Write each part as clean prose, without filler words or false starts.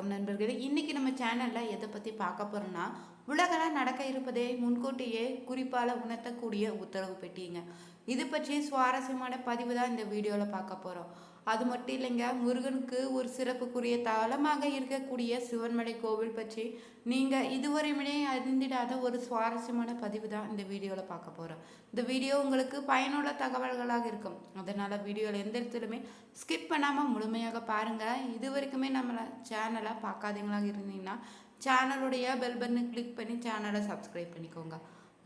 வணக்கம் நண்பர்களே. இன்னைக்கு நம்ம சேனல்ல எதை பத்தி பார்க்க போறோம்னா, உலகில் நடக்க இருப்பதை முன்கூட்டியே குறிப்பால உணர்த்தக்கூடிய உத்தரவு பெட்டிங்க. இது பற்றி சுவாரஸ்யமான பதிவு தான் இந்த வீடியோல பார்க்க போறோம். அது மட்டும் இல்லைங்க, முருகனுக்கு ஒரு சிறப்புக்குரிய தலமாக இருக்கக்கூடிய சிவன்மலை கோவில் பற்றி நீங்க இதுவரையுமே அறிந்திடாத ஒரு சுவாரஸ்யமான பதிவு தான் இந்த வீடியோல பார்க்க போறோம். இந்த வீடியோ உங்களுக்கு பயனுள்ள தகவல்களாக இருக்கும். அதனால வீடியோல எந்த இடத்துலையுமே ஸ்கிப் பண்ணாமல் முழுமையாக பாருங்கள். இது வரைக்குமே நம்மளை சேனலை பார்க்காதீங்களாக இருந்தீங்கன்னா சேனலுடைய பெல் பட்டனை கிளிக் பண்ணி சேனலை சப்ஸ்கிரைப் பண்ணிக்கோங்க.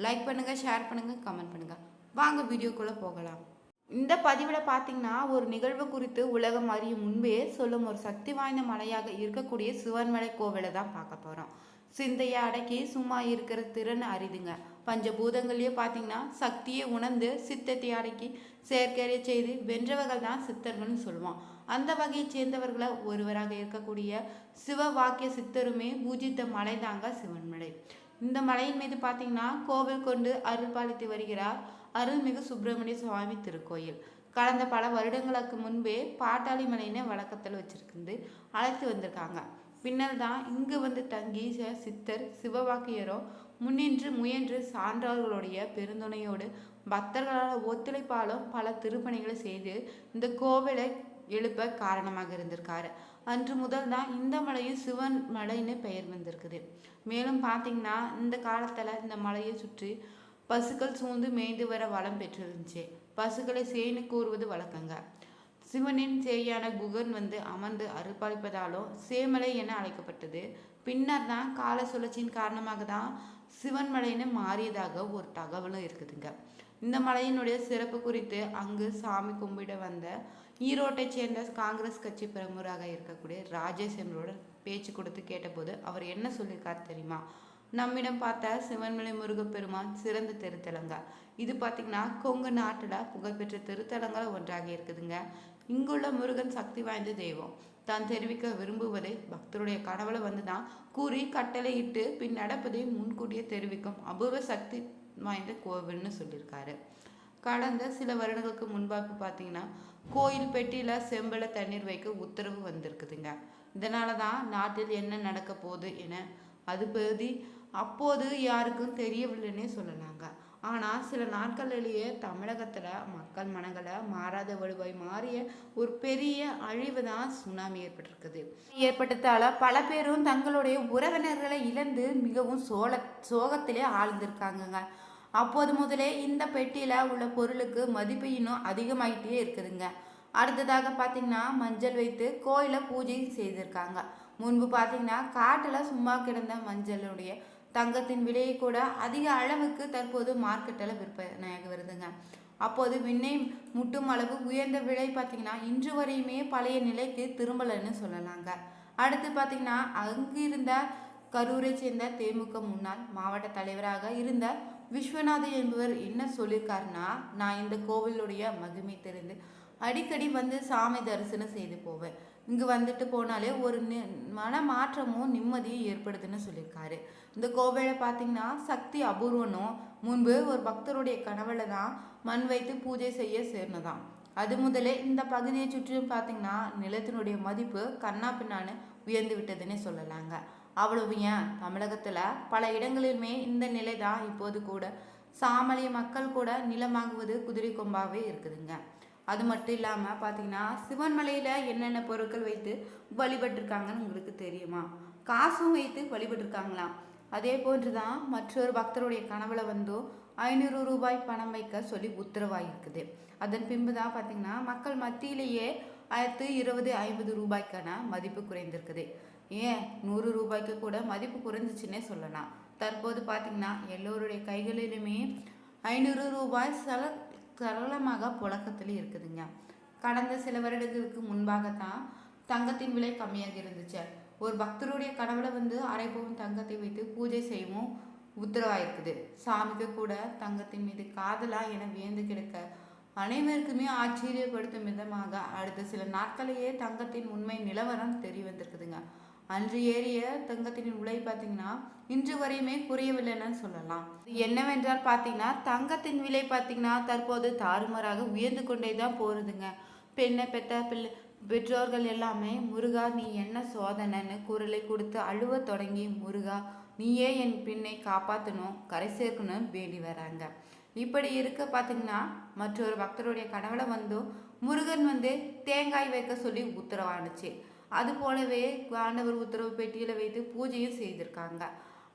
லைக் பண்ணுங்கள், ஷேர் பண்ணுங்கள், கமெண்ட் பண்ணுங்கள். வாங்க வீடியோக்குள்ளே போகலாம். இந்த பதிவில் பார்த்தீங்கன்னா ஒரு நிகழ்வு குறித்து உலகம் அறியும் முன்பே சொல்லும் ஒரு சக்தி வாய்ந்த மலையாக இருக்கக்கூடிய சிவன்மலை கோவிலை தான் பார்க்க போகிறோம். சிந்தையை அடக்கி சும்மா இருக்கிற திறன் அரிதுங்க. பஞ்சபூதங்களையே பார்த்தீங்கன்னா சக்தியை உணர்ந்து சித்தத்தை அடக்கி செயற்கையை செய்து வென்றவர்கள் தான் சித்தர்கள்னு சொல்லுவான். அந்த வகையை சேர்ந்தவர்களை ஒருவராக இருக்கக்கூடிய சிவ வாக்கிய சித்தருமே பூஜித்த மலை தாங்க சிவன்மலை. இந்த மலையின் மீது பார்த்தீங்கன்னா கோவில் கொண்டு அருள் பாலித்து வருகிறார் அருள்மிகு சுப்பிரமணிய சுவாமி திருக்கோயில். கடந்த பல வருடங்களுக்கு முன்பே பாட்டாளி மலையினை வழக்கத்தில் வச்சிருந்து அழைத்து வந்திருக்காங்க. பின்னர் தான் இங்கு வந்து தங்கி சித்தர் சிவவாக்கியரோ முன்னின்று முயன்று சான்றோர்களுடைய பெருந்துணையோடு பக்தர்களால் ஒத்துழைப்பாலும் பல திருப்பணிகளை செய்து இந்த கோவிலை எழுப்ப காரணமாக இருந்திருக்காரு. அன்று முதல் தான் இந்த மலையும் சிவன் மலைன்னு பெயர் வந்திருக்குது. மேலும் பார்த்தீங்கன்னா இந்த காலத்தில் இந்த மலையை சுற்றி பசுக்கள் சூழ்ந்து மேய்ந்து வர வளம் பெற்றிருந்துச்சு. பசுக்களை சேனு கூறுவது வழக்கங்க. சிவனின் சேயான குகன் வந்து அமர்ந்து அருள்பாலிப்பதாலும் சேமலை என அழைக்கப்பட்டது. பின்னர் தான் கால சுழற்சியின் காரணமாக தான் சிவன்மலைன்னு மாறியதாக ஒரு தகவலும் இருக்குதுங்க. இந்த மலையினுடைய சிறப்பு குறித்து அங்கு சாமி கும்பிட வந்த ஈரோட்டை சேர்ந்த காங்கிரஸ் கட்சி பிரமுகராக இருக்கக்கூடிய ராஜேஷ் என்பவரோட பேச்சு கொடுத்து கேட்டபோது அவர் என்ன சொல்லியிருக்காரு தெரியுமா? நம்மிடம் பார்த்த சிவன்மலை முருகப்பெருமான் சிறந்த திருத்தலங்க. இது பார்த்திங்கன்னா கொங்கு நாட்டில் புகழ்பெற்ற திருத்தலங்கள் ஒன்றாக இருக்குதுங்க. இங்குள்ள முருகன் சக்தி வாய்ந்த தெய்வம். தான் தெரிவிக்க விரும்புவதை பக்தருடைய கனவுல வந்து தான் கூறி கட்டளை இட்டு பின் நடப்பதை முன்கூட்டியே தெரிவிக்கும் அபூர்வ சக்தி வாய்ந்த கோவில்னு சொல்லியிருக்காரு. கடந்த சில வருடங்களுக்கு முன்பாக பார்த்தீங்கன்னா கோயில் பெட்டியில் செம்பல தண்ணீர் வைக்க உத்தரவு வந்திருக்குதுங்க. இதனால தான் நாட்டில் என்ன நடக்க போகுது என அது பகுதி அப்போது யாருக்கும் தெரியவில்லைன்னே சொல்லலாங்க. ஆனால் சில நாட்களிலேயே தமிழகத்தில் மக்கள் மனங்களை மாறாத வலுவாய் மாறிய ஒரு பெரிய அழிவு தான் சுனாமி ஏற்பட்டதால பல பேரும் தங்களுடைய உறவினர்களை இழந்து மிகவும் சோகத்திலே ஆழ்ந்திருக்காங்கங்க. அப்போது முதலே இந்த பெட்டியில் உள்ள பொருளுக்கு மதிப்பு இன்னும் அதிகமாகிட்டே இருக்குதுங்க. அடுத்ததாக பார்த்தீங்கன்னா மஞ்சள் வைத்து கோயிலை பூஜை செய்திருக்காங்க. முன்பு பார்த்தீங்கன்னா காட்டில் சும்மா கிடந்த மஞ்சளுடைய தங்கத்தின் விலையை கூட அதிக அளவுக்கு தற்போது மார்க்கெட்டில் விற்பனையாக வருதுங்க. அப்போது விண்ணை முட்டும் அளவு உயர்ந்த விலை பார்த்தீங்கன்னா இன்று வரையுமே பழைய நிலைக்கு திரும்பலன்னு சொல்லலாங்க. அடுத்து பார்த்தீங்கன்னா அங்கிருந்த கரூரை சேர்ந்த தேமுக முன்னாள் மாவட்ட தலைவராக இருந்த விஸ்வநாதன் என்பவர் என்ன சொல்லியிருக்காருன்னா, நான் இந்த கோவிலுடைய மகிமை தெரிந்து அடிக்கடி வந்து சாமி தரிசனம் செய்து போவேன். இங்கு வந்துட்டு போனாலே ஒரு மன மாற்றமும் நிம்மதியும் ஏற்படுதுன்னு சொல்லியிருக்காரு. இந்த கோவிலை பார்த்தீங்கன்னா சக்தி அபூர்வனும் முன்பு ஒரு பக்தருடைய கனவுல தான் மண் வைத்து பூஜை செய்ய சேர்ந்ததான். அது முதலே இந்த பகுதியை சுற்றிலும் பார்த்தீங்கன்னா நிலத்தினுடைய மதிப்பு கண்ணா பின்னான்னு உயர்ந்து விட்டதுன்னே சொல்லலாங்க. அவ்வளவு ஏன் தமிழகத்தில் பல இடங்களிலுமே இந்த நிலை தான் இப்போது கூட சாமலிய மக்கள் கூட நிலமாகுவது குதிரை கொம்பாவே இருக்குதுங்க. அது மட்டும் இல்லாமல் பார்த்தீங்கன்னா சிவன்மலையில் என்னென்ன பொருட்கள் வைத்து வழிபட்டிருக்காங்கன்னு உங்களுக்கு தெரியுமா? காசும் வைத்து வழிபட்டிருக்காங்களாம். அதே போன்று தான் மற்றொரு பக்தருடைய கனவுல வந்து 500 ரூபாய் பணம் வைக்க சொல்லி உத்தரவாயிருக்குது. அதன் பின்பு தான் பார்த்தீங்கன்னா மக்கள் மத்தியிலேயே 20 50 ரூபாய்க்கான மதிப்பு குறைந்திருக்குது. ஏன் 100 ரூபாய்க்கு கூட மதிப்பு குறைஞ்சிச்சுன்னே சொல்லலாம். தற்போது பார்த்தீங்கன்னா எல்லோருடைய கைகளிலுமே 500 ரூபாய் சரளமாக புழக்கத்தில் இருக்குதுங்க. கடந்த சில வருடங்களுக்கு முன்பாகத்தான் தங்கத்தின் விலை கம்மியாக இருந்துச்சு. ஒரு பக்தருடைய கனவுல வந்து அரை பவுன் தங்கத்தை வைத்து பூஜை செய்யவும் உத்தரவாயிருக்குது. சாமிக்கு கூட தங்கத்தின் மீது காதலா என வியந்து கிடக்க அனைவருக்குமே ஆச்சரியப்படுத்தும் விதமாக அடுத்த சில நாட்களையே தங்கத்தின் உண்மை நிலவரம் தெரிய வந்திருக்குதுங்க. அன்று ஏறிய தங்கத்தின் விலை பார்த்தீங்கன்னா இன்று வரையுமே குறையவில்லைன்னு சொல்லலாம். என்னவென்றால் பார்த்தீங்கன்னா தங்கத்தின் விலை பார்த்தீங்கன்னா தற்போது தாறுமாறாக உயர்ந்து கொண்டே தான் போகிறதுங்க. பெண்ணை பெற்ற பெற்றோர்கள் எல்லாமே முருகா நீ என்ன சோதனைன்னு குரலை கொடுத்து அழுவ தொடங்கி முருகா நீயே என் பின்னை காப்பாற்றணும் கரை சேர்க்கணும் வேண்டி வராங்க. இப்படி இருக்க பார்த்தீங்கன்னா மற்றொரு பக்தருடைய கனவுல முருகன் தேங்காய் வைக்க சொல்லி உத்தரவானுச்சு. அது போலவே ஆண்டவர் உத்தரவு பெட்டியில் வைத்து பூஜையும் செய்திருக்காங்க.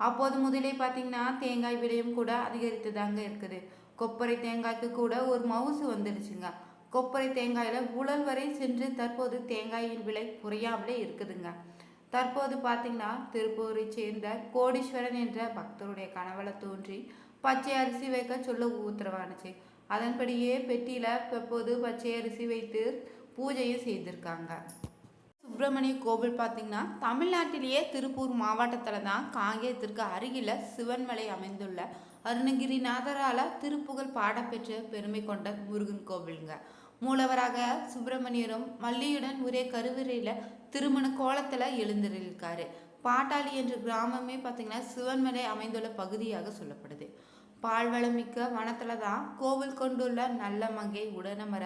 அப்போது முதலே பார்த்தீங்கன்னா தேங்காய் விலையும் கூட அதிகரித்து தாங்க இருக்குது. கொப்பரை தேங்காய்க்கு கூட ஒரு மவுசு வந்துடுச்சுங்க. கொப்பரை தேங்காயில் உழல் வரை சென்று தற்போது தேங்காயின் விலை குறையாமலே இருக்குதுங்க. தற்போது பார்த்தீங்கன்னா திருப்பூரை சேர்ந்த கோடீஸ்வரன் என்ற பக்தருடைய கனவுல தோன்றி பச்சை அரிசி வைக்க சொல்ல உத்தரவானுச்சு. அதன்படியே பெட்டியில் தற்போது பச்சை அரிசி வைத்து பூஜையும் செய்திருக்காங்க. சுப்பிரமணிய கோவில் பார்த்தீங்கன்னா தமிழ்நாட்டிலேயே திருப்பூர் மாவட்டத்தில் தான் காங்கேயத்திற்கு அருகில் சிவன்மலை அமைந்துள்ள அருணகிரிநாதரால் திருப்புகழ் பாடப்பெற்ற பெருமை கொண்ட முருகன் கோவிலுங்க. மூலவராக சுப்பிரமணியரும் மல்லியுடன் ஒரே கருவறையில் திருமண கோலத்தில் எழுந்திருக்காரு. பாட்டாளி என்ற கிராமமே பார்த்தீங்கன்னா சிவன்மலை அமைந்துள்ள பகுதியாக சொல்லப்படுது. பால்வளமிக்க வனத்தில் தான் கோவில் கொண்டுள்ள நல்ல மங்கை உடனமர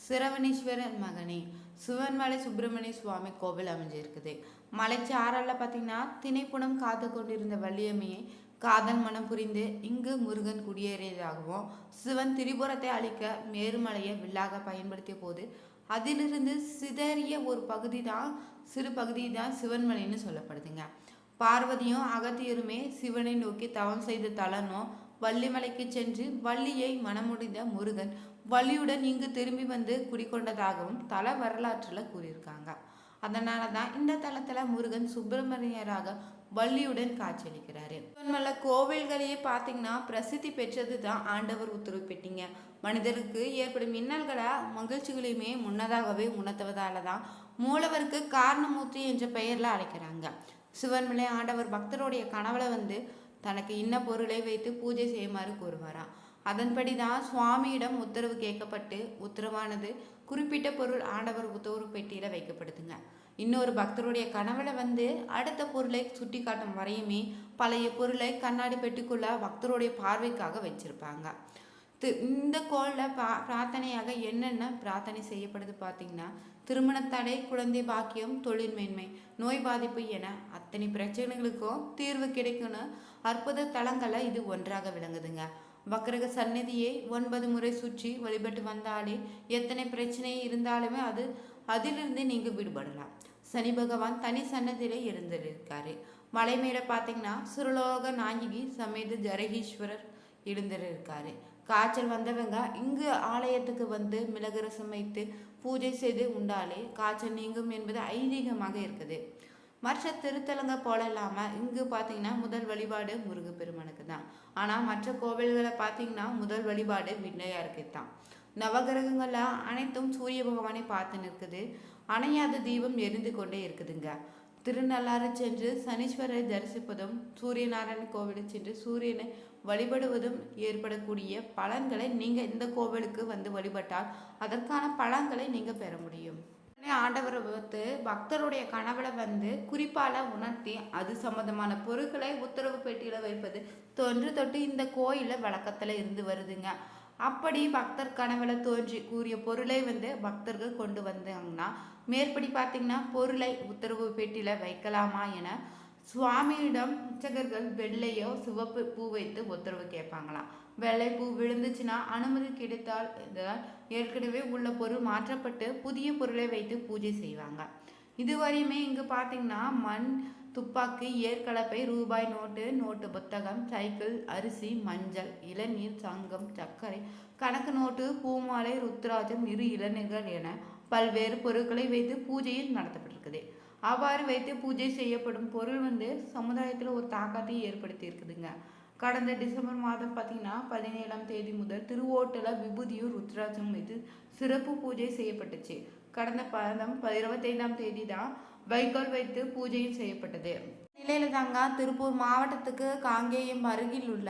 சிரவணீஸ்வரன் மகனே சிவன்மலை சுப்பிரமணிய சுவாமி கோவில் அமைஞ்சிருக்குது. மலைச்சாரல்ல பார்த்தீங்கன்னா திணைப்புணம் காத்து கொண்டிருந்த வள்ளியம்மையை காதல் மனம் புரிந்து இங்கு முருகன் குடியேறியதாகவும் சிவன் திரிபுரத்தை அழிக்க மேருமலையை வில்லாக பயன்படுத்திய போது அதிலிருந்து சிதறிய ஒரு சிறு பகுதி தான் சிவன்மலைன்னு சொல்லப்படுதுங்க. பார்வதியும் அகத்தியருமே சிவனை நோக்கி தவம் செய்த தலனும் வள்ளிமலைக்கு சென்று வள்ளியை மனமுடிந்த முருகன் வள்ளியுடன் இங்கு திரும்பி குடிக்கொண்டதாகவும் தல வரலாற்றில் கூறியிருக்காங்க. அதனால தான் இந்த தலத்தில் முருகன் சுப்பிரமணியராக வள்ளியுடன் காட்சியளிக்கிறாரு. சிவன்மல கோவில்களையே பார்த்தீங்கன்னா பிரசித்தி பெற்றது தான் ஆண்டவர் உத்தரவு பெட்டிங்க. மனிதருக்கு ஏற்படும் இன்னல்களை மகிழ்ச்சிகளையுமே முன்னதாகவே உணர்த்துவதால தான் மூலவருக்கு காரணமூர்த்தி என்ற பெயரில் அழைக்கிறாங்க. சிவன்மலை ஆண்டவர் பக்தருடைய கனவுல தனக்கு இன்ன பொருளை வைத்து பூஜை செய்யுமாறு கூறுவாராம். அதன்படி தான் சுவாமியிடம் உத்தரவு கேட்கப்பட்டு உத்தரவானது குறிப்பிட்ட பொருள் ஆண்டவர் உத்தரவு பெட்டியில வைக்கப்படுதுங்க. இன்னொரு பக்தருடைய கனவுல அடுத்த பொருளை சுட்டி காட்டும் வரையுமே பழைய பொருளை கண்ணாடி பெட்டிக்குள்ள பக்தருடைய பார்வைக்காக வச்சிருப்பாங்க. இந்த கோளில் பிரார்த்தனையாக என்னென்ன பிரார்த்தனை செய்யப்படுது பார்த்தீங்கன்னா திருமண தடை, குழந்தை பாக்கியம், தொழில் மேன்மை, நோய் பாதிப்பு என அத்தனை பிரச்சனைகளுக்கும் தீர்வு கிடைக்கும்னு அற்புத தலங்களை இது ஒன்றாக விளங்குதுங்க. வக்கரக சந்நிதியை 9 முறை சுற்றி வழிபட்டு வந்தாலே எத்தனை பிரச்சனை இருந்தாலுமே அதிலிருந்து நீங்க விடுபடலாம். சனி பகவான் தனி சன்னதியில இருந்திருக்காரு. மலை மேல பார்த்தீங்கன்னா சுரலோக நாயகி சமேத ஜரகீஸ்வரர் இருந்திருக்காரு. காய்ச்சல் வந்தவங்க இங்கு ஆலயத்துக்கு மிளகு ரசம் வைத்து பூஜை செய்து உண்டாலே காய்ச்சல் நீங்கும் என்பது ஐதீகமாக இருக்குது. மற்ற திருத்தலங்க போல இல்லாமல் இங்கு பார்த்தீங்கன்னா முதல் வழிபாடு முருகப்பெருமானுக்கு தான். ஆனால் மற்ற கோவில்களை பார்த்தீங்கன்னா முதல் வழிபாடு விநாயகருக்கு தான். நவகிரகங்களில் அனைத்தும் சூரிய பகவானை பார்த்து நிற்குது. அணையாத தீபம் எரிந்து கொண்டே இருக்குதுங்க. திருநள்ளாறு சென்று சனீஸ்வரரை தரிசிப்பதும் சூரியநாராயணன் கோவிலுக்கு சென்று சூரியனை வழிபடுவதும் ஏற்படக்கூடிய பலன்களை நீங்கள் இந்த கோவிலுக்கு வழிபட்டால் அதற்கான பலன்களை நீங்கள் பெற முடியும். ஆண்டவரை பக்தருடைய கனவுல குறிப்பால உணர்த்தி அது சம்பந்தமான பொருட்களை உத்தரவு பெட்டியில வைப்பது தொன்று தொட்டு இந்த கோயில வழக்கத்துல இருந்து வருதுங்க. அப்படி பக்தர் கனவுல தோன்றி கூறிய பொருளை பக்தர்கள் கொண்டு வந்தாங்கன்னா மேற்படி பார்த்தீங்கன்னா பொருளை உத்தரவு பெட்டியில வைக்கலாமா என சுவாமியிடம் அர்ச்சகர்கள் வெள்ளையோ சிவப்பு பூ வைத்து உத்தரவு கேட்பாங்களாம். வெள்ளை பூ விழுந்துச்சுன்னா அனுமதி கிடைத்தால் ஏற்கனவே உள்ள பொருள் மாற்றப்பட்டு புதிய பொருளை வைத்து பூஜை செய்வாங்க. இதுவரையுமே இங்கு பார்த்தீங்கன்னா மண், துப்பாக்கி, ஏற்கலப்பை, ரூபாய் நோட்டு புத்தகம், சைக்கிள், அரிசி, மஞ்சள், இளநீர், சங்கம், சர்க்கரை, கணக்கு நோட்டு, பூமாலை, ருத்ராஜம், இரு இளநீர்கள் என பல்வேறு பொருட்களை வைத்து பூஜையில் நடத்தப்பட்டிருக்குது. அவ்வாறு வைத்து பூஜை செய்யப்படும் பொருள் சமுதாயத்தில் ஒரு தாக்கத்தை ஏற்படுத்தி இருக்குதுங்க. கடந்த டிசம்பர் மாதம் பார்த்தீங்கன்னா 17ஆம் தேதி முதல் திருவோட்டல விபூதியூர் ருத்ராஜம் வைத்து சிறப்பு பூஜை செய்யப்பட்டுச்சு. கடந்த 25ஆம் தேதி தான் வைக்கோல் வைத்து பூஜையும் செய்யப்பட்டது. நிலையில தாங்க திருப்பூர் மாவட்டத்துக்கு காங்கேயம் அருகில் உள்ள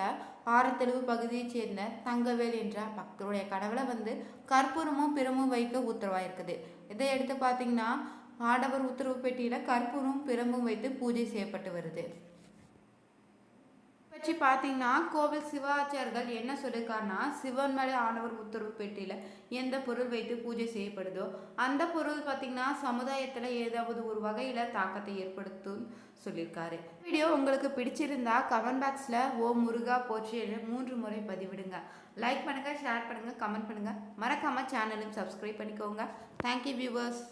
ஆரத்தெழுவு பகுதியைச் சேர்ந்த தங்கவேல் என்ற பக்தருடைய கனவுல கற்பூரமும் பிரமும் வைக்க உத்தரவாயிருக்குது. இதை எடுத்து பார்த்தீங்கன்னா ஆடவர் உத்தரவு பெட்டியில கற்பூரம் பிரமும் வைத்து பூஜை செய்யப்பட்டு வருது. வச்சு பார்த்தீங்கன்னா கோவில் சிவாச்சாரியர்கள் என்ன சொல்லியிருக்காருன்னா, சிவன் மேலே ஆண்டவர் உத்தரவு பெட்டியில் எந்த பொருள் வைத்து பூஜை செய்யப்படுதோ அந்த பொருள் பார்த்தீங்கன்னா சமுதாயத்தில் ஏதாவது ஒரு வகையில் தாக்கத்தை ஏற்படுத்தும் சொல்லியிருக்காரு. வீடியோ உங்களுக்கு பிடிச்சிருந்தா கமெண்ட் பாக்ஸில் ஓ முருகா போச்சு 3 முறை பதிவிடுங்க. லைக் பண்ணுங்கள், ஷேர் பண்ணுங்கள், கமெண்ட் பண்ணுங்கள். மறக்காமல் சேனலும் சப்ஸ்கிரைப் பண்ணிக்கோங்க. Thank you viewers.